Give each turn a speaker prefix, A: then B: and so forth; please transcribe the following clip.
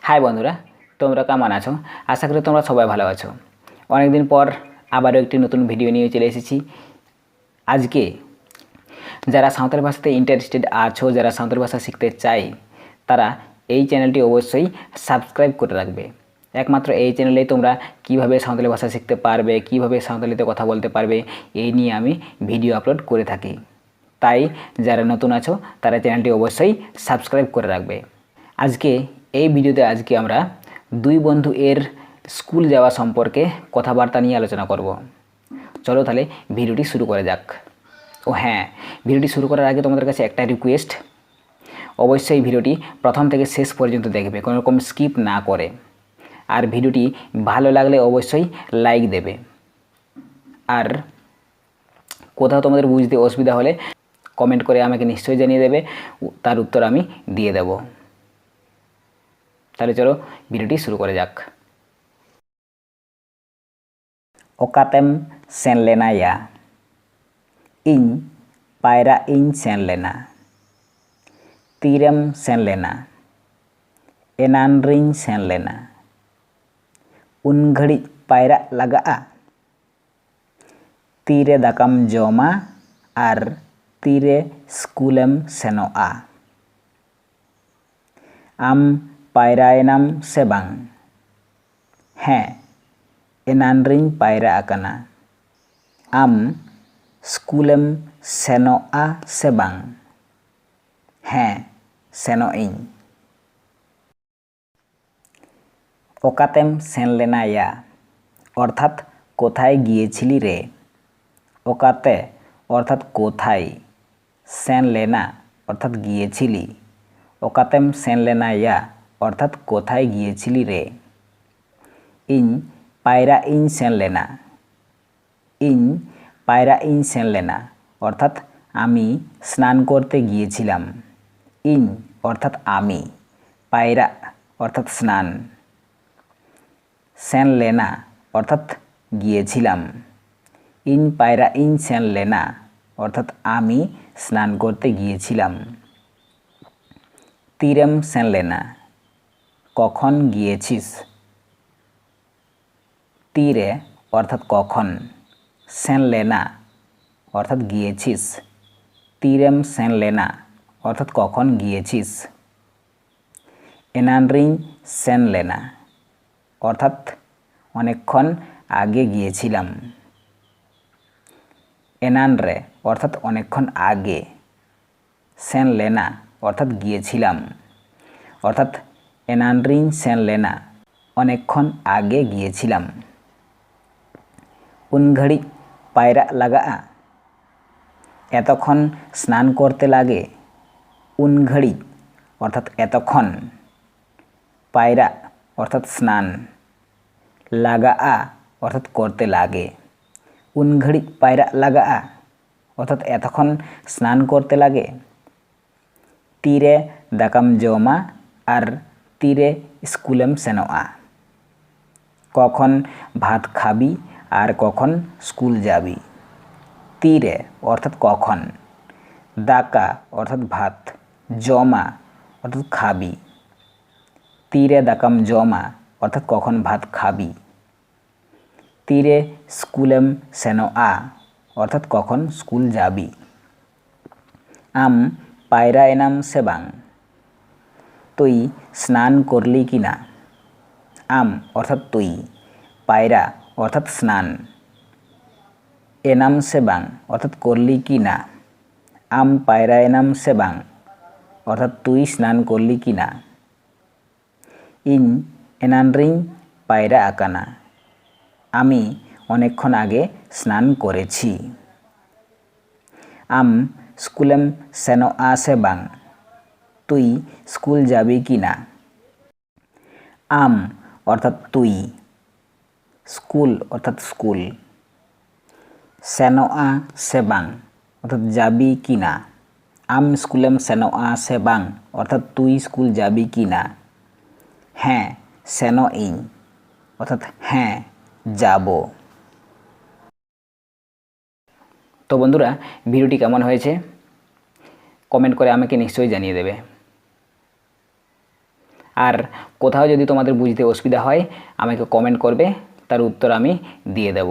A: High বন্ধুরা, তোমরা কেমন আছো? আশা করি তোমরা সবাই ভালো আছো। অনেকদিন পর আবারও একটি নতুন ভিডিও নিয়ে চলে এসেছি। আজকে যারা সাঁওতালি ভাষাতে ইন্টারেস্টেড আছো, যারা সাঁওতালি ভাষা শিখতে চাই, তারা এই চ্যানেলটি অবশ্যই সাবস্ক্রাইব করে রাখবে। একমাত্র এই চ্যানেলেই তোমরা কিভাবে সাঁওতালি ভাষা শিখতে পারবে, কিভাবে সাঁওতালিতে কথা বলতে পারবে, এই নিয়ে আমি ভিডিও আপলোড করে থাকি। তাই যারা নতুন আছো তারা চ্যানেলটি অবশ্যই সাবস্ক্রাইব করে রাখবে। আজকে এই ভিডিওতে আমরা দুই বন্ধু এর স্কুল যাওয়া সম্পর্কে কথাবার্তা নিয়ে আলোচনা করব। চলো তাহলে ভিডিওটি শুরু করা যাক। ও হ্যাঁ, ভিডিওটি শুরু করার আগে তোমাদের কাছে একটা রিকোয়েস্ট, অবশ্যই ভিডিওটি প্রথম থেকে শেষ পর্যন্ত দেখবে, কোনো রকম স্কিপ না করে। আর ভিডিওটি ভালো লাগলে অবশ্যই লাইক দেবে। আর কোথাও তোমাদের বুঝতে অসুবিধা হলে কমেন্ট করে আমাকে নিশ্চয়ই জানিয়ে দেবে, তার উত্তর আমি দিয়ে দেব। তাহলে চলো ভিডিওটি শুরু করা যাক। ওকাতেম সেন লেনা ইয়া, ইন পায়রা ইন সেন লেনা, তীরেম সেন লেনা, এনান রিং সেন লেনা, উন ঘড়ি পায়রা লাগা, তীরে দাকাম জমা আর তীরে স্কুলেম সেনোয়া, আম পায়রায়নাম সে বাং, হ্যাঁ এনান রিং পায়রা আকানা, আম স্কুলেম সেনোয়া সে বাং, হ্যাঁ সেনো ইং। ওকাতেম সেন লেনা ইয়া অর্থাৎ কোথায় গিয়েছিলি রে। ওকাতে অর্থাৎ কোথায়, সেন লেনা অর্থাৎ গিয়েছিলি। ওকাতেম সেন লেনা ইয়া অর্থাৎ কোথায় গিয়েছিলি রে। ইন পায়রা ইন সেন লেনা, ইন পায়রা ইন সেন লেনা অর্থাৎ আমি স্নান করতে গিয়েছিলাম। ইন অর্থাৎ আমি, পায়রা অর্থাৎ স্নান, সেন লেনা অর্থাৎ গিয়েছিলাম। ইন পায়রা ইন সেন লেনা অর্থাৎ আমি স্নান করতে গিয়েছিলাম। তীরেম সেন লেনা কখন গিয়েছিস। তীরে অর্থাৎ কখন, সেন লেনা অর্থাৎ গিয়েছিস। তীরেম সেন লেনা অর্থাৎ কখন গিয়েছিস। এনান রিং সেন লেনা অর্থাৎ অনেকক্ষণ আগে গিয়েছিলাম। এনান রে অর্থাৎ অনেকক্ষণ আগে, সেন লেনা অর্থাৎ গিয়েছিলাম, অর্থাৎ এনান রিং সেন লেনা অনেকক্ষণ আগে গিয়েছিলাম। উন ঘড়ি পায়রা লাগা এতক্ষণ স্নান করতে লাগে। উন ঘড়ি অর্থাৎ এতক্ষণ, পায়রা অর্থাৎ স্নান, লাগা অর্থাৎ করতে লাগে। উন ঘড়ি পায়রা লাগা অর্থাৎ এতক্ষণ স্নান করতে লাগে। তীরে দাকাম জমা আর তীরে স্কুলেম সেনোয়া, কখন ভাত খাবি আর কখন স্কুল যাবি। তীরে অর্থাৎ কখন, দাকা অর্থাৎ ভাত, জমা অর্থাৎ খাবি। তীরে দাকাম জমা অর্থাৎ কখন ভাত খাবি। তীরে স্কুলেম সেনোয়া অর্থাৎ কখন স্কুল যাবি। আম পায়রা এনাম সেবাং, তুই স্নান করলি কি না। আম অর্থাৎ তুই, পায়রা অর্থাৎ স্নান, এনাম সেবাং অর্থাৎ করলি কি না। আম পায়রা এনাম সেবাং অর্থাৎ তুই স্নান করলি কি না। ইন এনান রিং পায়রা আকানা, আমি অনেকক্ষণ আগে স্নান করেছি। আম স্কুলেম সেনোয়া সে বাং, তুই স্কুল যাবি কি না। আম অর্থাৎ তুই, স্কুল অর্থাৎ স্কুল, সেনোয়া সে বাং অর্থাৎ যাবি কি না। আম স্কুলেম সেনোয়া সে বাং অর্থাৎ তুই স্কুল যাবি কি না। হ্যাঁ সেনো ইং অর্থাৎ হ্যাঁ যাব। তো বন্ধুরা, ভিডিওটি কেমন হয়েছে কমেন্ট করে আমাকে নিশ্চয়ই জানিয়ে দেবে। আর কোথাও যদি তোমাদের বুঝতে অসুবিধা হয় আমাকে কমেন্ট করবে, তার উত্তর আমি দিয়ে দেব।